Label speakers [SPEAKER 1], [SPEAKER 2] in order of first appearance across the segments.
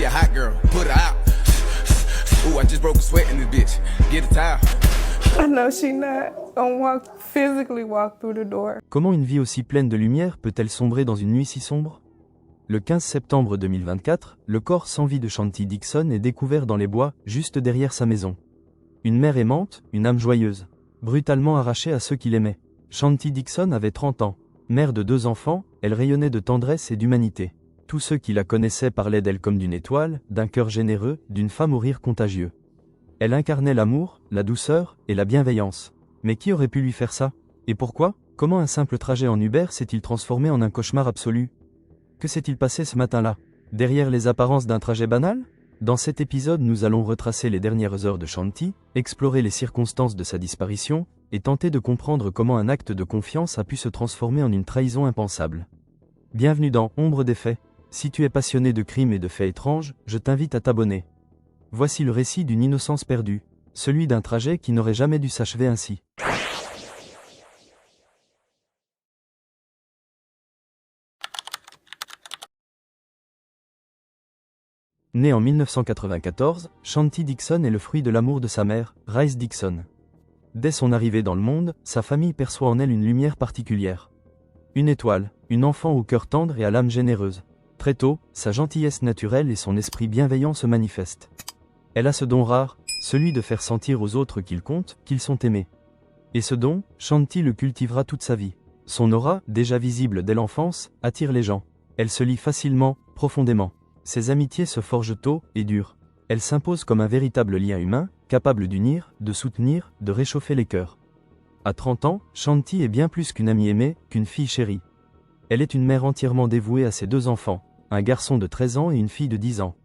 [SPEAKER 1] a hot girl, put her out. Ooh, I just broke a sweat in this bitch. Get a towel.
[SPEAKER 2] I know she not gonna physically walk through the door.
[SPEAKER 3] Comment une vie aussi pleine de lumière peut-elle sombrer dans une nuit si sombre? Le 15 septembre 2024, le corps sans vie de Shanti Dixon est découvert dans les bois, juste derrière sa maison. Une mère aimante, une âme joyeuse, brutalement arrachée à ceux qui l'aimaient. Shanti Dixon avait 30 ans. Mère de 2 enfants, elle rayonnait de tendresse et d'humanité. Tous ceux qui la connaissaient parlaient d'elle comme d'une étoile, d'un cœur généreux, d'une femme au rire contagieux. Elle incarnait l'amour, la douceur et la bienveillance. Mais qui aurait pu lui faire ça? Et pourquoi? Comment un simple trajet en Uber s'est-il transformé en un cauchemar absolu? Que s'est-il passé ce matin-là? Derrière les apparences d'un trajet banal? Dans cet épisode, nous allons retracer les dernières heures de Shanti, explorer les circonstances de sa disparition, et tenter de comprendre comment un acte de confiance a pu se transformer en une trahison impensable. Bienvenue dans Ombre des faits. Si tu es passionné de crimes et de faits étranges, je t'invite à t'abonner. Voici le récit d'une innocence perdue, celui d'un trajet qui n'aurait jamais dû s'achever ainsi. Née en 1994, Shanti Dixon est le fruit de l'amour de sa mère, Rice Dixon. Dès son arrivée dans le monde, sa famille perçoit en elle une lumière particulière. Une étoile, une enfant au cœur tendre et à l'âme généreuse. Très tôt, sa gentillesse naturelle et son esprit bienveillant se manifestent. Elle a ce don rare, celui de faire sentir aux autres qu'ils comptent, qu'ils sont aimés. Et ce don, Shanti le cultivera toute sa vie. Son aura, déjà visible dès l'enfance, attire les gens. Elle se lie facilement, profondément. Ses amitiés se forgent tôt et dur. Elle s'impose comme un véritable lien humain, capable d'unir, de soutenir, de réchauffer les cœurs. À 30 ans, Shanti est bien plus qu'une amie aimée, qu'une fille chérie. Elle est une mère entièrement dévouée à ses 2 enfants, un garçon de 13 ans et une fille de 10 ans.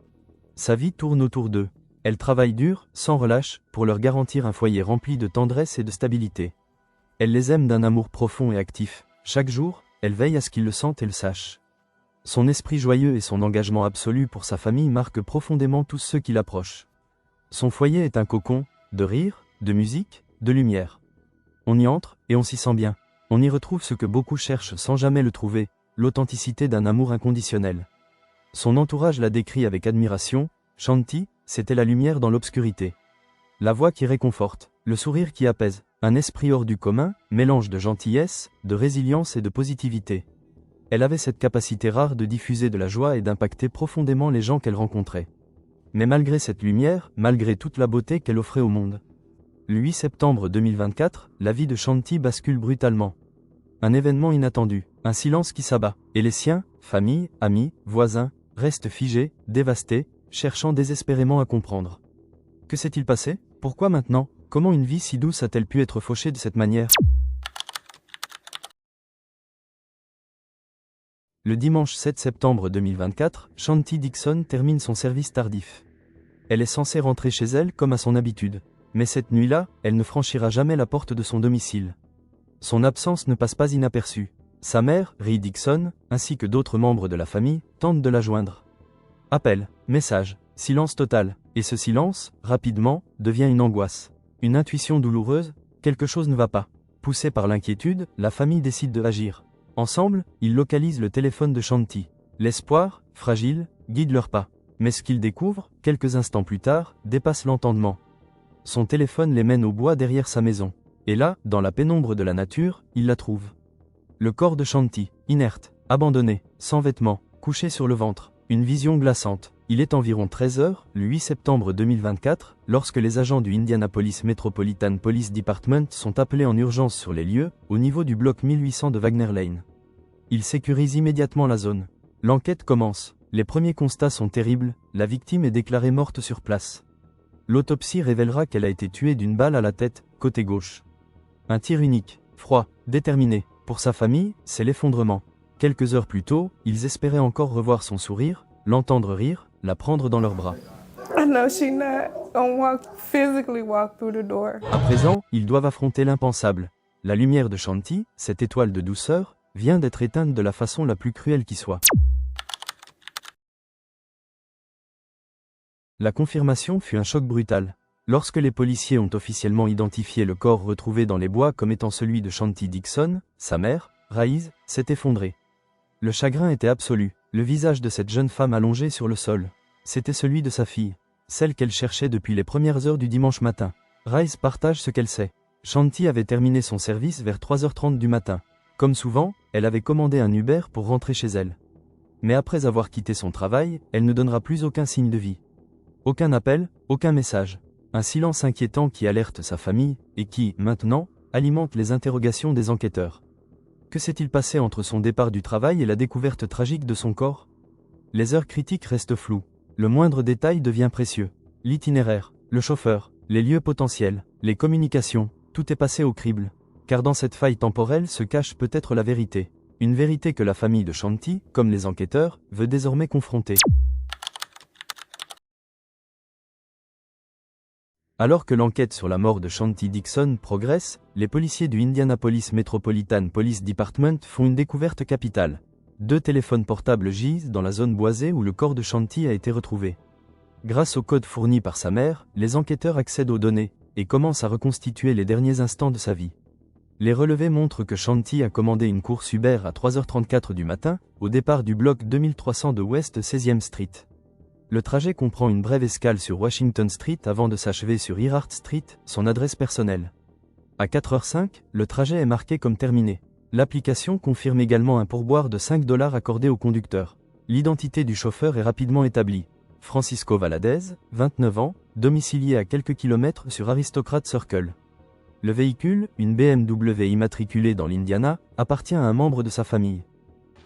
[SPEAKER 3] Sa vie tourne autour d'eux. Elle travaille dur, sans relâche, pour leur garantir un foyer rempli de tendresse et de stabilité. Elle les aime d'un amour profond et actif. Chaque jour, elle veille à ce qu'ils le sentent et le sachent. Son esprit joyeux et son engagement absolu pour sa famille marquent profondément tous ceux qui l'approchent. Son foyer est un cocon, de rire, de musique, de lumière. On y entre, et on s'y sent bien. On y retrouve ce que beaucoup cherchent sans jamais le trouver, l'authenticité d'un amour inconditionnel. Son entourage la décrit avec admiration. Shanti, c'était la lumière dans l'obscurité. La voix qui réconforte, le sourire qui apaise, un esprit hors du commun, mélange de gentillesse, de résilience et de positivité. Elle avait cette capacité rare de diffuser de la joie et d'impacter profondément les gens qu'elle rencontrait. Mais malgré cette lumière, malgré toute la beauté qu'elle offrait au monde, le 8 septembre 2024, la vie de Shanti bascule brutalement. Un événement inattendu, un silence qui s'abat, et les siens, famille, amis, voisins, restent figés, dévastés, cherchant désespérément à comprendre. Que s'est-il passé? Pourquoi maintenant? Comment une vie si douce a-t-elle pu être fauchée de cette manière? Le dimanche 7 septembre 2024, Shanti Dixon termine son service tardif. Elle est censée rentrer chez elle comme à son habitude. Mais cette nuit-là, elle ne franchira jamais la porte de son domicile. Son absence ne passe pas inaperçue. Sa mère, Ri Dixon, ainsi que d'autres membres de la famille, tentent de la joindre. Appel, message, silence total. Et ce silence, rapidement, devient une angoisse. Une intuition douloureuse, quelque chose ne va pas. Poussée par l'inquiétude, la famille décide de agir. Ensemble, ils localisent le téléphone de Shanti. L'espoir, fragile, guide leurs pas. Mais ce qu'ils découvrent, quelques instants plus tard, dépasse l'entendement. Son téléphone les mène au bois derrière sa maison. Et là, dans la pénombre de la nature, ils la trouvent. Le corps de Shanti, inerte, abandonné, sans vêtements, couché sur le ventre. Une vision glaçante. Il est environ 13 h, le 8 septembre 2024, lorsque les agents du Indianapolis Metropolitan Police Department sont appelés en urgence sur les lieux, au niveau du bloc 1800 de Wagner Lane. Ils sécurisent immédiatement la zone. L'enquête commence. Les premiers constats sont terribles, la victime est déclarée morte sur place. L'autopsie révélera qu'elle a été tuée d'une balle à la tête, côté gauche. Un tir unique, froid, déterminé. Pour sa famille, c'est l'effondrement. Quelques heures plus tôt, ils espéraient encore revoir son sourire, l'entendre rire, la prendre dans leurs bras.
[SPEAKER 2] I know she not gonna physically walk through the door.
[SPEAKER 3] À présent, ils doivent affronter l'impensable. La lumière de Shanti, cette étoile de douceur, vient d'être éteinte de la façon la plus cruelle qui soit. La confirmation fut un choc brutal. Lorsque les policiers ont officiellement identifié le corps retrouvé dans les bois comme étant celui de Shanti Dixon, sa mère, Raïs, s'est effondrée. Le chagrin était absolu, le visage de cette jeune femme allongée sur le sol. C'était celui de sa fille, celle qu'elle cherchait depuis les premières heures du dimanche matin. Rice partage ce qu'elle sait. Shanti avait terminé son service vers 3h30 du matin. Comme souvent, elle avait commandé un Uber pour rentrer chez elle. Mais après avoir quitté son travail, elle ne donnera plus aucun signe de vie. Aucun appel, aucun message. Un silence inquiétant qui alerte sa famille, et qui, maintenant, alimente les interrogations des enquêteurs. Que s'est-il passé entre son départ du travail et la découverte tragique de son corps? Les heures critiques restent floues. Le moindre détail devient précieux. L'itinéraire, le chauffeur, les lieux potentiels, les communications, tout est passé au crible. Car dans cette faille temporelle se cache peut-être la vérité. Une vérité que la famille de Shanti, comme les enquêteurs, veut désormais confronter. Alors que l'enquête sur la mort de Shanti Dixon progresse, les policiers du Indianapolis Metropolitan Police Department font une découverte capitale. 2 téléphones portables gisent dans la zone boisée où le corps de Shanti a été retrouvé. Grâce au code fourni par sa mère, les enquêteurs accèdent aux données et commencent à reconstituer les derniers instants de sa vie. Les relevés montrent que Shanti a commandé une course Uber à 3h34 du matin, au départ du bloc 2300 de West 16e Street. Le trajet comprend une brève escale sur Washington Street avant de s'achever sur Earhart Street, son adresse personnelle. À 4h05, le trajet est marqué comme terminé. L'application confirme également un pourboire de $5 accordé au conducteur. L'identité du chauffeur est rapidement établie. Francisco Valadez, 29 ans, domicilié à quelques kilomètres sur Aristocrat Circle. Le véhicule, une BMW immatriculée dans l'Indiana, appartient à un membre de sa famille.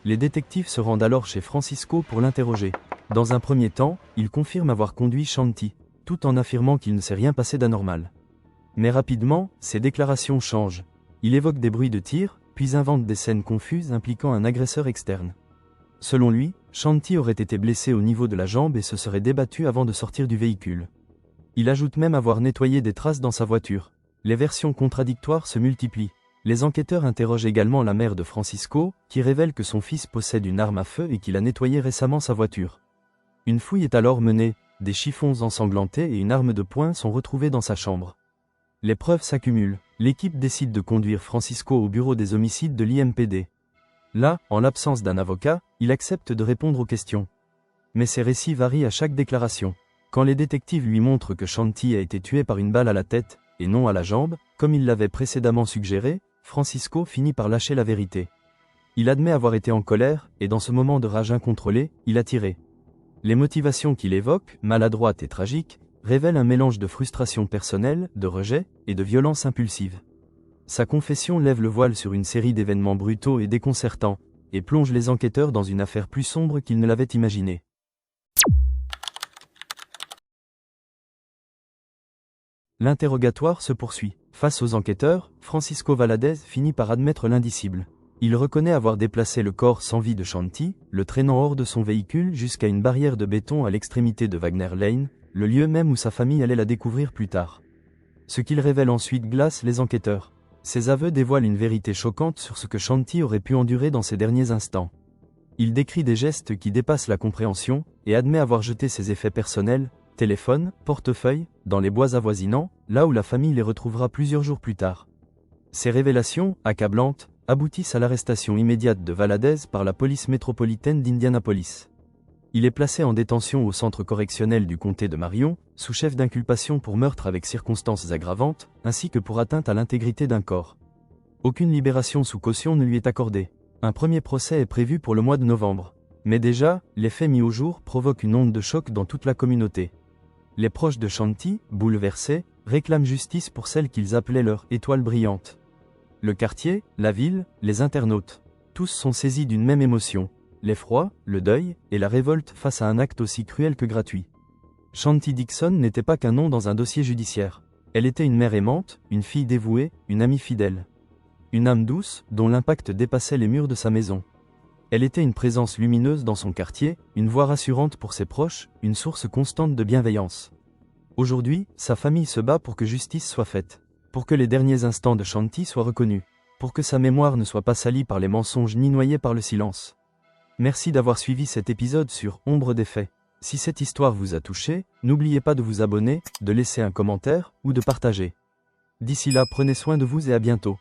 [SPEAKER 3] Les détectives se rendent alors chez Francisco pour l'interroger. Dans un premier temps, il confirme avoir conduit Shanti, tout en affirmant qu'il ne s'est rien passé d'anormal. Mais rapidement, ses déclarations changent. Il évoque des bruits de tir, puis invente des scènes confuses impliquant un agresseur externe. Selon lui, Shanti aurait été blessé au niveau de la jambe et se serait débattu avant de sortir du véhicule. Il ajoute même avoir nettoyé des traces dans sa voiture. Les versions contradictoires se multiplient. Les enquêteurs interrogent également la mère de Francisco, qui révèle que son fils possède une arme à feu et qu'il a nettoyé récemment sa voiture. Une fouille est alors menée, des chiffons ensanglantés et une arme de poing sont retrouvés dans sa chambre. Les preuves s'accumulent. L'équipe décide de conduire Francisco au bureau des homicides de l'IMPD. Là, en l'absence d'un avocat, il accepte de répondre aux questions. Mais ses récits varient à chaque déclaration. Quand les détectives lui montrent que Shanti a été tué par une balle à la tête, et non à la jambe, comme il l'avait précédemment suggéré, Francisco finit par lâcher la vérité. Il admet avoir été en colère, et dans ce moment de rage incontrôlée, il a tiré. Les motivations qu'il évoque, maladroites et tragiques, révèlent un mélange de frustration personnelle, de rejet, et de violence impulsive. Sa confession lève le voile sur une série d'événements brutaux et déconcertants, et plonge les enquêteurs dans une affaire plus sombre qu'ils ne l'avaient imaginée. L'interrogatoire se poursuit. Face aux enquêteurs, Francisco Valadez finit par admettre l'indicible. Il reconnaît avoir déplacé le corps sans vie de Shanti, le traînant hors de son véhicule jusqu'à une barrière de béton à l'extrémité de Wagner Lane, le lieu même où sa famille allait la découvrir plus tard. Ce qu'il révèle ensuite glace les enquêteurs. Ses aveux dévoilent une vérité choquante sur ce que Shanti aurait pu endurer dans ses derniers instants. Il décrit des gestes qui dépassent la compréhension, et admet avoir jeté ses effets personnels, téléphone, portefeuille, dans les bois avoisinants, là où la famille les retrouvera plusieurs jours plus tard. Ces révélations, accablantes, aboutissent à l'arrestation immédiate de Valadez par la police métropolitaine d'Indianapolis. Il est placé en détention au centre correctionnel du comté de Marion, sous chef d'inculpation pour meurtre avec circonstances aggravantes, ainsi que pour atteinte à l'intégrité d'un corps. Aucune libération sous caution ne lui est accordée. Un premier procès est prévu pour le mois de novembre. Mais déjà, les faits mis au jour provoquent une onde de choc dans toute la communauté. Les proches de Shanti, bouleversés, réclament justice pour celle qu'ils appelaient leur « étoile brillante ». Le quartier, la ville, les internautes, tous sont saisis d'une même émotion, l'effroi, le deuil, et la révolte face à un acte aussi cruel que gratuit. Shanti Dixon n'était pas qu'un nom dans un dossier judiciaire. Elle était une mère aimante, une fille dévouée, une amie fidèle. Une âme douce, dont l'impact dépassait les murs de sa maison. Elle était une présence lumineuse dans son quartier, une voix rassurante pour ses proches, une source constante de bienveillance. Aujourd'hui, sa famille se bat pour que justice soit faite, pour que les derniers instants de Shanti soient reconnus, pour que sa mémoire ne soit pas salie par les mensonges ni noyée par le silence. Merci d'avoir suivi cet épisode sur Ombre des faits. Si cette histoire vous a touché, n'oubliez pas de vous abonner, de laisser un commentaire ou de partager. D'ici là, prenez soin de vous et à bientôt.